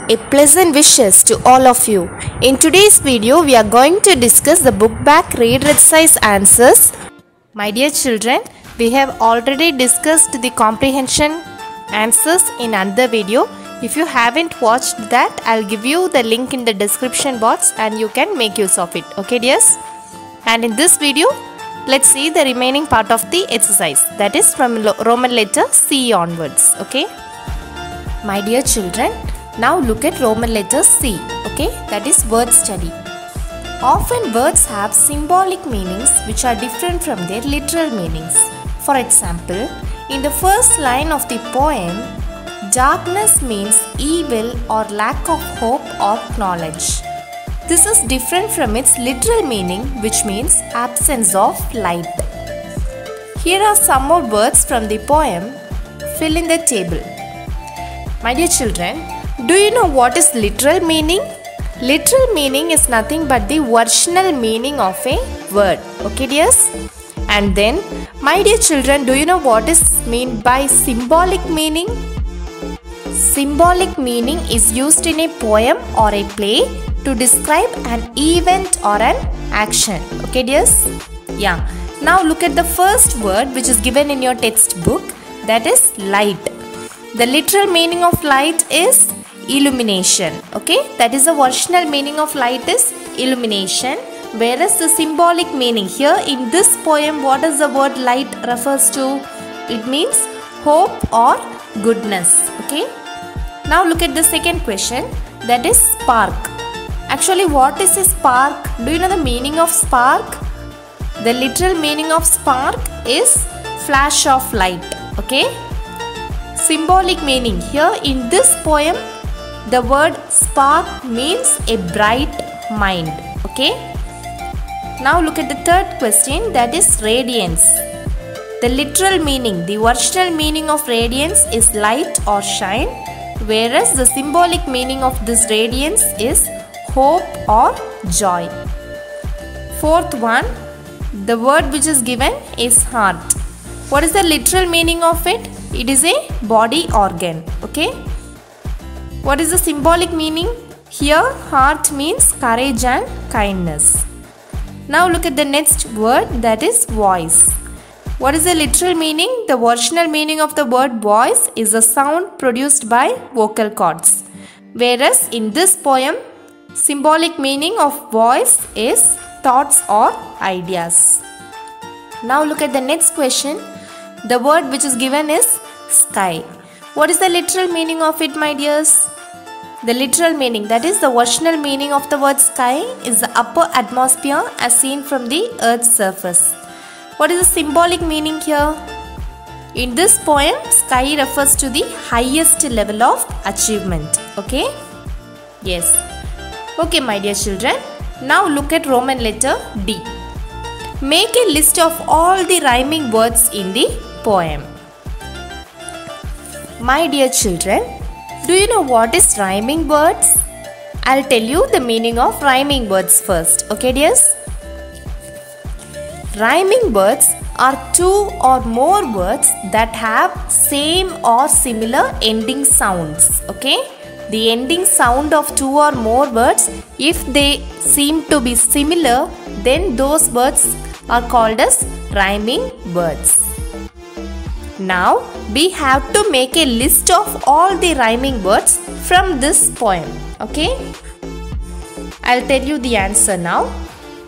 A pleasant wishes to all of you. In today's video, we are going to discuss the book back read exercise answers. My dear children, we have already discussed the comprehension answers in another video. If you haven't watched that, I'll give you the link in the description box and you can make use of it. Okay, dears? And in this video, let's see the remaining part of the exercise. That is from Roman letter C onwards. Okay? My dear children, now look at Roman letter C. Okay? That is word study. Often words have symbolic meanings which are different from their literal meanings. For example, in the first line of the poem, darkness means evil or lack of hope or knowledge. This is different from its literal meaning, which means absence of light. Here are some more words from the poem. Fill in the table. My dear children, do you know what is literal meaning? Literal meaning is nothing but the original meaning of a word. Okay, dears? And then, my dear children, do you know what is meant by symbolic meaning? Symbolic meaning is used in a poem or a play to describe an event or an action. Okay, dears? Yeah. Now look at the first word which is given in your textbook. That is light. The literal meaning of light is illumination. Okay, that is the original meaning of light is illumination. Whereas the symbolic meaning here in this poem, what does the word light refers to? It means hope or goodness. Okay. Now look at the second question. That is spark. Actually, what is a spark? Do you know the meaning of spark? The literal meaning of spark is flash of light. Okay. Symbolic meaning here in this poem, the word spark means a bright mind. Okay. Now look at the third question, that is radiance. The literal meaning, the original meaning of radiance is light or shine, whereas the symbolic meaning of this radiance is hope or joy. Fourth one, the word which is given is heart. What is the literal meaning of it? It is a body organ. Okay. What is the symbolic meaning? Here, heart means courage and kindness. Now look at the next word, that is voice. What is the literal meaning? The original meaning of the word voice is a sound produced by vocal cords. Whereas in this poem, symbolic meaning of voice is thoughts or ideas. Now look at the next question. The word which is given is sky. What is the literal meaning of it, my dears? The literal meaning, that is the original meaning of the word sky, is the upper atmosphere as seen from the earth's surface. What is the symbolic meaning here? In this poem, sky refers to the highest level of achievement. Okay? Yes. Okay, my dear children. Now look at Roman letter D. Make a list of all the rhyming words in the poem. My dear children, do you know what is rhyming words? I'll tell you the meaning of rhyming words first. Okay, dears? Rhyming words are two or more words that have same or similar ending sounds. Okay? The ending sound of two or more words, if they seem to be similar, then those words are called as rhyming words. Now, we have to make a list of all the rhyming words from this poem. Okay? I'll tell you the answer now.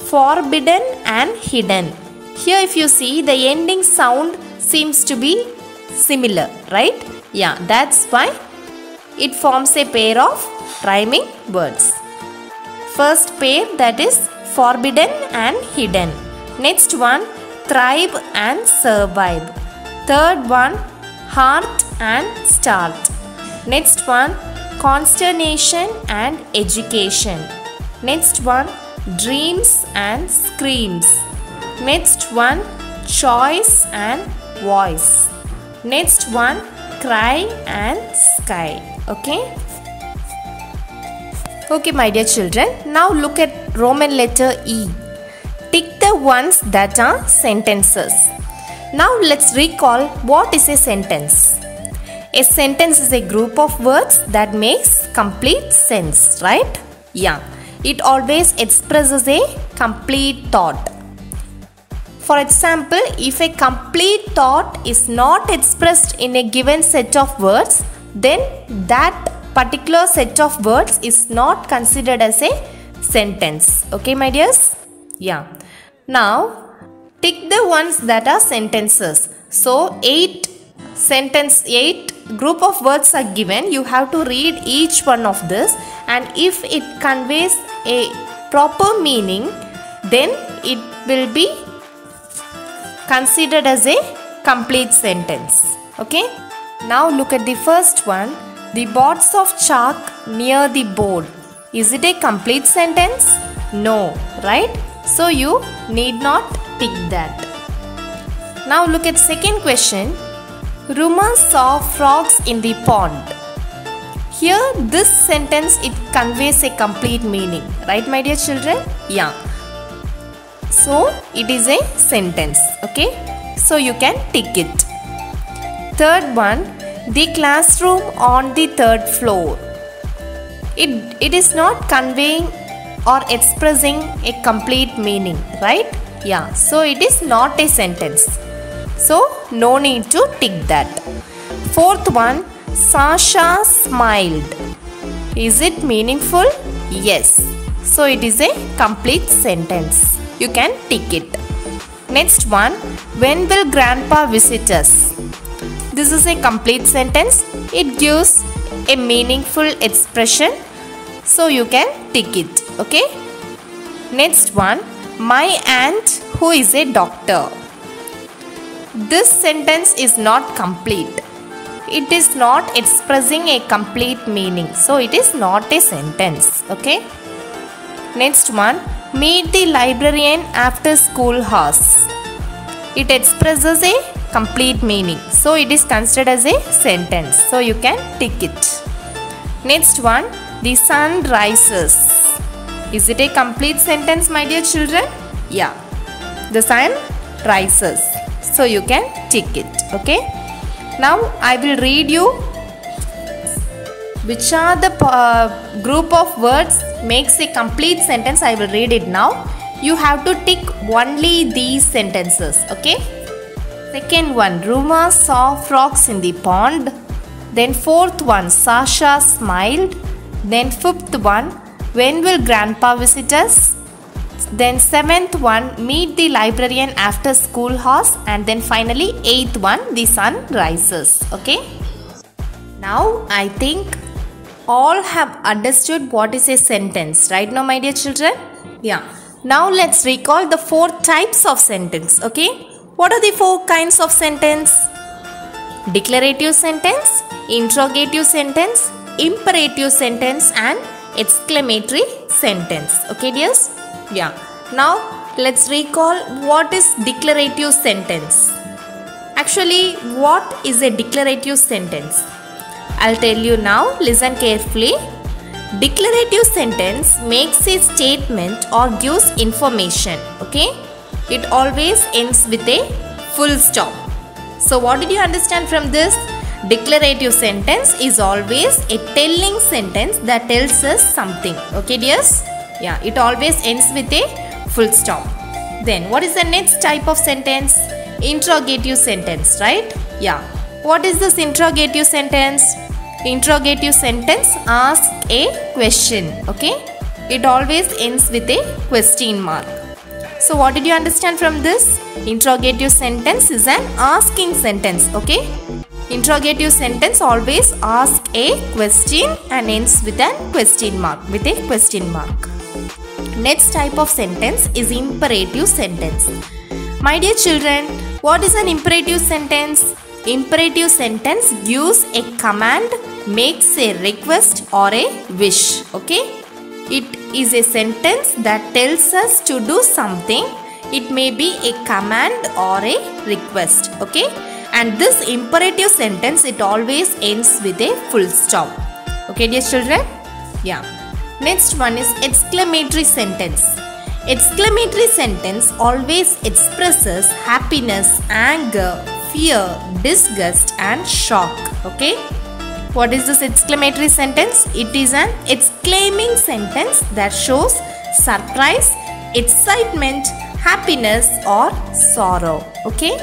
Forbidden and hidden. Here if you see, the ending sound seems to be similar, right? Yeah, that's why it forms a pair of rhyming words. First pair, that is forbidden and hidden. Next one, thrive and survive. Third one, heart and start. Next one, consternation and education. Next one, dreams and screams. Next one, choice and voice. Next one, cry and sky. Okay? Okay, my dear children. Now look at Roman letter E. Tick the ones that are sentences. Now let's recall what is a sentence. A sentence is a group of words that makes complete sense, right? Yeah, it always expresses a complete thought. For example, if a complete thought is not expressed in a given set of words, then that particular set of words is not considered as a sentence. Okay, my dears? Yeah. Now, tick the ones that are sentences. So, 8 group of words are given. You have to read each one of this, and if it conveys a proper meaning, then it will be considered as a complete sentence. Okay. Now look at the first one. The bots of chalk near the board. Is it a complete sentence? No, right? So you need not tick that. Now look at second question. Ruma saw frogs in the pond. Here this sentence, it conveys a complete meaning, right my dear children? Yeah. So it is a sentence. Okay. So you can tick it. Third one. The classroom on the third floor. It is not conveying or expressing a complete meaning, right? Yeah. So it is not a sentence. So no need to tick that. Fourth one. Sasha smiled. Is it meaningful? Yes. So it is a complete sentence. You can tick it. Next one. When will grandpa visit us? This is a complete sentence. It gives a meaningful expression. So you can tick it. Okay. Next one. My aunt who is a doctor. This sentence is not complete. It is not expressing a complete meaning. So it is not a sentence. Okay. Next one. Meet the librarian after school hours. It expresses a complete meaning. So it is considered as a sentence. So you can tick it. Next one. The sun rises. Is it a complete sentence, my dear children? Yeah. The sun rises. So you can tick it. Okay. Now I will read you which are the group of words makes a complete sentence. I will read it now. You have to tick only these sentences. Okay. Second one. Ruma saw frogs in the pond. Then fourth one. Sasha smiled. Then fifth one. When will grandpa visit us? Then seventh one. Meet the librarian after school hours. And then finally eighth one. The sun rises. Okay. Now I think all have understood what is a sentence. Right now my dear children? Yeah. Now let's recall the 4 types of sentence. Okay. What are the 4 kinds of sentence? Declarative sentence, interrogative sentence, imperative sentence and exclamatory sentence. Okay dears? Yeah. Now let's recall what is declarative sentence. Actually, what is a declarative sentence? I'll tell you now. Listen carefully. Declarative sentence makes a statement or gives information. Okay? It always ends with a full stop. So what did you understand from this? Declarative sentence is always a telling sentence that tells us something. Okay dears? Yeah, it always ends with a full stop. Then what is the next type of sentence? Interrogative sentence, right? Yeah. What is this interrogative sentence? Interrogative sentence asks a question. Okay? It always ends with a question mark. So what did you understand from this? Interrogative sentence is an asking sentence. Okay? Interrogative sentence always asks a question and ends with a question mark. Next type of sentence is imperative sentence. My dear children, what is an imperative sentence? Imperative sentence gives a command, makes a request or a wish. Okay? It is a sentence that tells us to do something. It may be a command or a request. Okay? And this imperative sentence, it always ends with a full stop. Okay dear children? Yeah. Next one is exclamatory sentence. Exclamatory sentence always expresses happiness, anger, fear, disgust and shock. Okay. What is this exclamatory sentence? It is an exclaiming sentence that shows surprise, excitement, happiness or sorrow. Okay.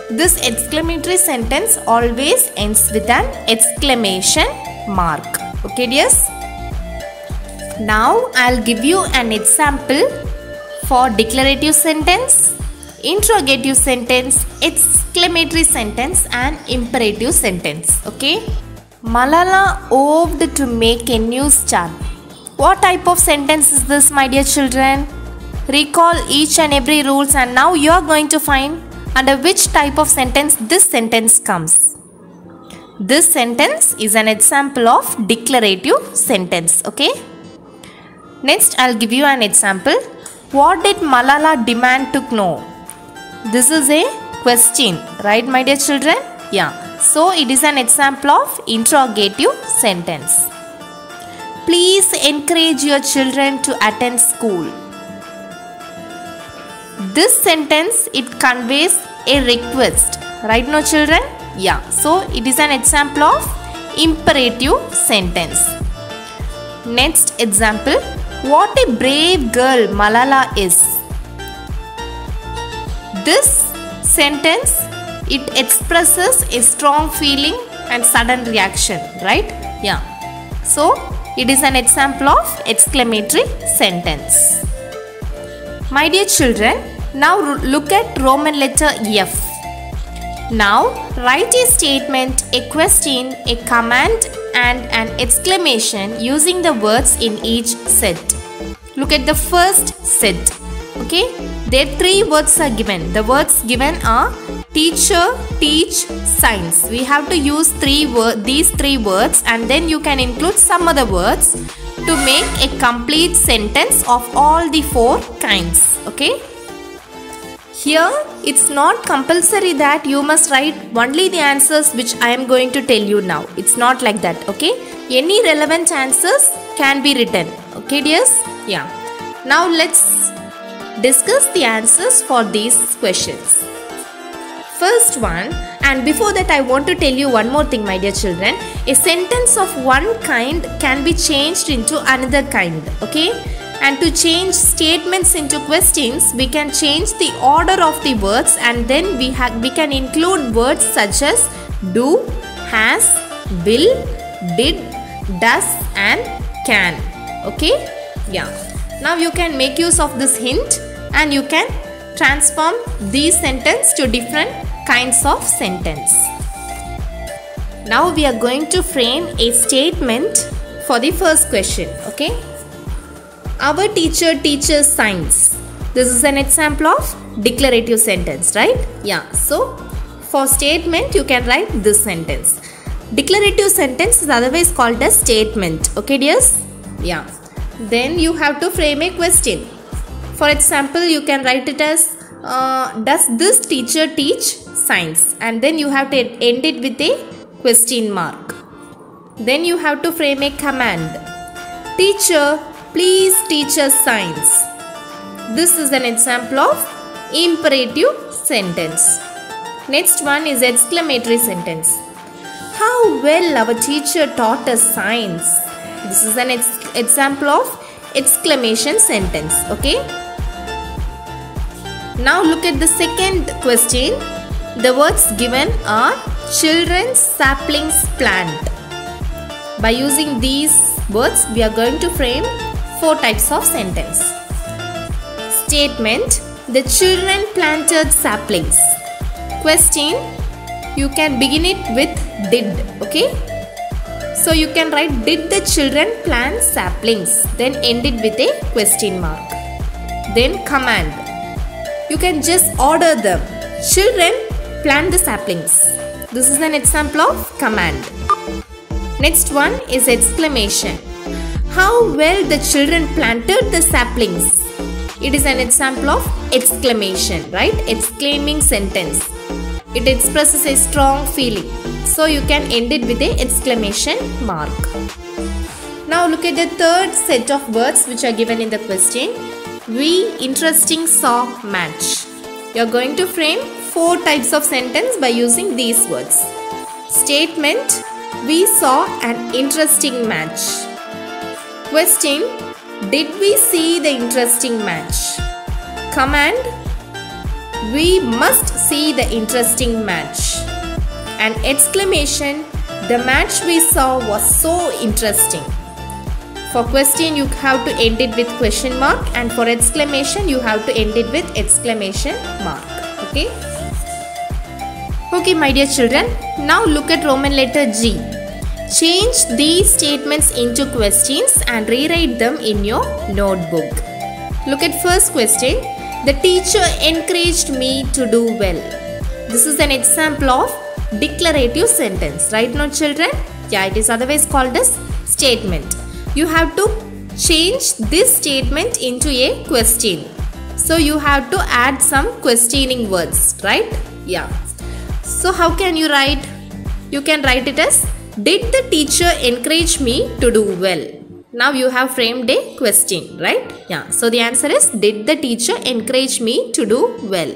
This exclamatory sentence always ends with an exclamation mark. Okay dears. Now I'll give you an example for declarative sentence, interrogative sentence, exclamatory sentence and imperative sentence. Okay. Malala hoped to make a news channel. What type of sentence is this, my dear children? Recall each and every rules and now you are going to find under which type of sentence this sentence comes. This sentence is an example of declarative sentence. Okay. Next I'll give you an example. What did Malala demand to know? This is a question, right my dear children? Yeah. So it is an example of interrogative sentence. Please encourage your children to attend school. This sentence, it conveys a request, right no children? Yeah. So it is an example of imperative sentence. Next example. What a brave girl Malala is. This sentence, it expresses a strong feeling and sudden reaction, right? Yeah. So it is an example of exclamatory sentence. My dear children, now look at Roman letter F. Now write a statement, a question, a command and an exclamation using the words in each set. Look at the first set. Okay, there 3 words are given. The words given are teacher, teach, science. We have to use these three words and then you can include some other words to make a complete sentence of all the 4 kinds. Okay. Here it's not compulsory that you must write only the answers which I am going to tell you now. It's not like that. Okay. Any relevant answers can be written. Okay dears. Yeah. Now let's discuss the answers for these questions. First one, and before that I want to tell you one more thing my dear children. A sentence of one kind can be changed into another kind. Okay. And to change statements into questions, we can change the order of the words and then we can include words such as do, has, will, did, does and can. Okay. Yeah. Now you can make use of this hint and you can transform these sentences to different kinds of sentence. Now we are going to frame a statement for the first question. Okay. Our teacher teaches science. This is an example of declarative sentence, right? Yeah. So for statement you can write this sentence. Declarative sentence is otherwise called as statement. Okay dears? Yeah. Then you have to frame a question. For example, you can write it as does this teacher teach science? And then you have to end it with a question mark. Then you have to frame a command. Teacher, please teach us science. This is an example of imperative sentence. Next one is exclamatory sentence. How well our teacher taught us science. This is an example of exclamation sentence. Okay. Now look at the second question. The words given are children's saplings plant. By using these words, we are going to frame 4 types of sentence. Statement. The children planted saplings. Question. You can begin it with did. Okay. So you can write did the children plant saplings. Then end it with a question mark. Then command. You can just order them. Children plant the saplings. This is an example of command. Next one is exclamation. How well the children planted the saplings. It is an example of exclamation, right? Exclaiming sentence. It expresses a strong feeling. So you can end it with a exclamation mark. Now look at the third set of words which are given in the question. We interesting saw match. You are going to frame 4 types of sentence by using these words. Statement, we saw an interesting match. Question, did we see the interesting match? Command, we must see the interesting match. And exclamation, the match we saw was so interesting. For question, you have to end it with question mark, and for exclamation, you have to end it with exclamation mark. Okay? Okay, my dear children, now look at Roman letter G. Change these statements into questions and rewrite them in your notebook. Look at first question. The teacher encouraged me to do well. This is an example of declarative sentence. Right now, children? Yeah, it is otherwise called as statement. You have to change this statement into a question. So you have to add some questioning words, right? Yeah. So how can you write? You can write it as, did the teacher encourage me to do well? Now you have framed a question, right? Yeah. So the answer is, did the teacher encourage me to do well?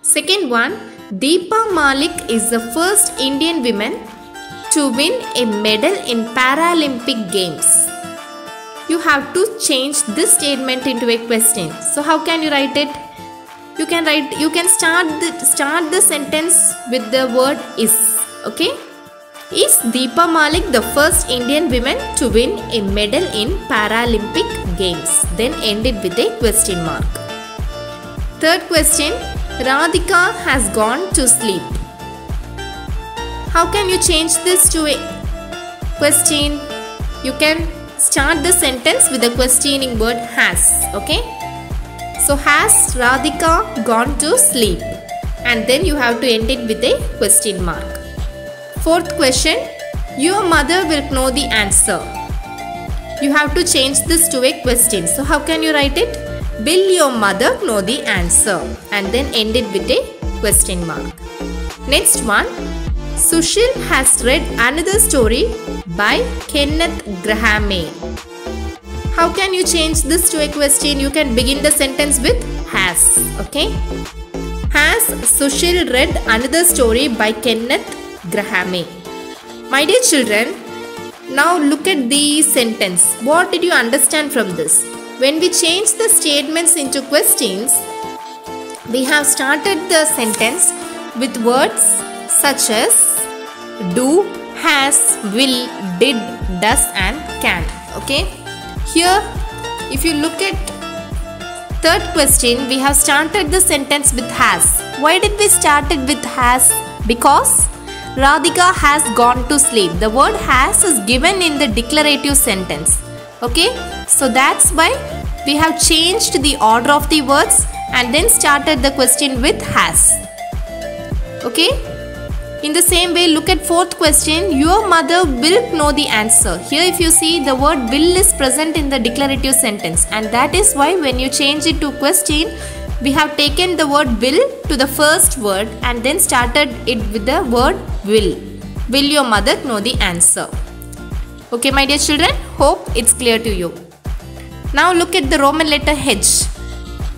Second one, Deepa Malik is the first Indian woman to win a medal in Paralympic Games. You have to change this statement into a question. So how can you write it? You can start the sentence with the word is. Okay? Is Deepa Malik the first Indian woman to win a medal in Paralympic Games? Then end it with a question mark. Third question, Radhika has gone to sleep. How can you change this to a question? You can start the sentence with the questioning word has. Okay? So has Radhika gone to sleep? And then you have to end it with a question mark. Fourth question, your mother will know the answer. You have to change this to a question. So how can you write it? Will your mother know the answer? And then end it with a question mark. Next one, Sushil has read another story by Kenneth Grahame. How can you change this to a question? You can begin the sentence with has. Okay? Has Sushil read another story by Kenneth Grahame? My dear children, now look at the sentence. What did you understand from this? When we change the statements into questions, we have started the sentence with words such as do, has, will, did, does and can. Okay? Here, if you look at third question, we have started the sentence with has. Why did we start it with has? Because Radhika has gone to sleep. The word has is given in the declarative sentence. Okay? So that's why we have changed the order of the words and then started the question with has. Okay? In the same way, look at fourth question. Your mother will know the answer. Here if you see, the word will is present in the declarative sentence, and that is why when you change it to question, we have taken the word will to the first word and then started it with the word will. Will your mother know the answer? Okay, my dear children, hope it's clear to you. Now look at the Roman letter H.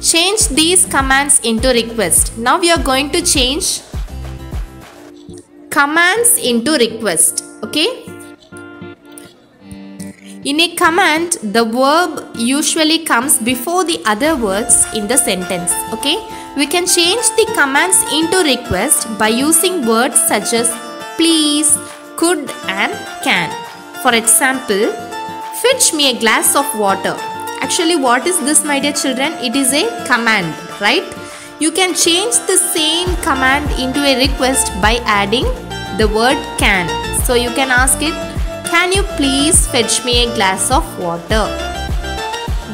Change these commands into request. Now we are going to change commands into request. Okay? In a command, the verb usually comes before the other words in the sentence. Okay? We can change the commands into request by using words such as please, could and can. For example, fetch me a glass of water. Actually, what is this, my dear children? It is a command, right? You can change the same command into a request by adding the word can. So you can ask it, can you please fetch me a glass of water?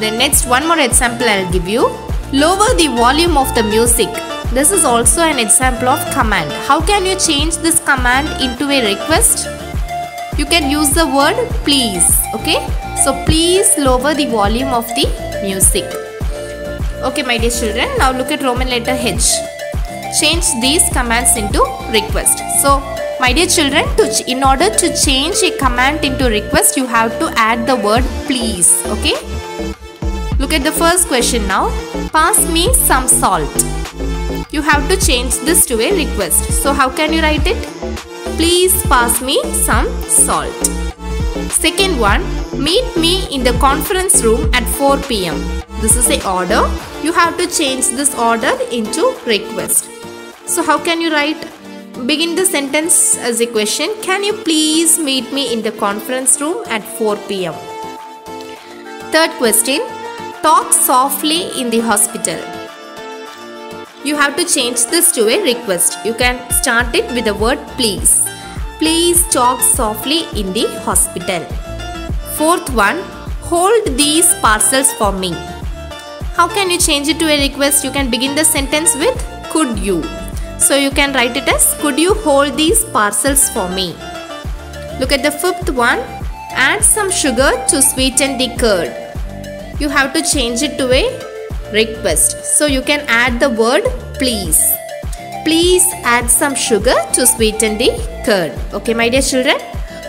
Then next, one more example I'll give you. Lower the volume of the music. This is also an example of command. How can you change this command into a request? You can use the word please. Okay? So please lower the volume of the music. Okay, my dear children, now look at Roman letter H. Change these commands into request. So, my dear children, in order to change a command into request, you have to add the word please. Okay? Look at the first question now. Pass me some salt. you have to change this to a request. So how can you write it? Please pass me some salt. Second one, meet me in the conference room at 4 p.m. This is a order. You have to change this order into request. So how can you write? Begin the sentence as a question. Can you please meet me in the conference room at 4 p.m. Third question, talk softly in the hospital. You have to change this to a request. You can start it with the word please. Please talk softly in the hospital. Fourth one, hold these parcels for me. How can you change it to a request? You can begin the sentence with could you. So you can write it as could you hold these parcels for me. Look at the fifth one, add some sugar to sweeten the curd. You have to change it to a request. So you can add the word please. Please add some sugar to sweeten the curd. Okay, my dear children.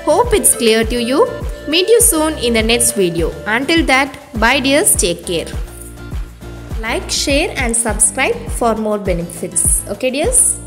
Hope it's clear to you. Meet you soon in the next video. Until that, bye dears. Take care. Like, share and subscribe for more benefits. Okay dears.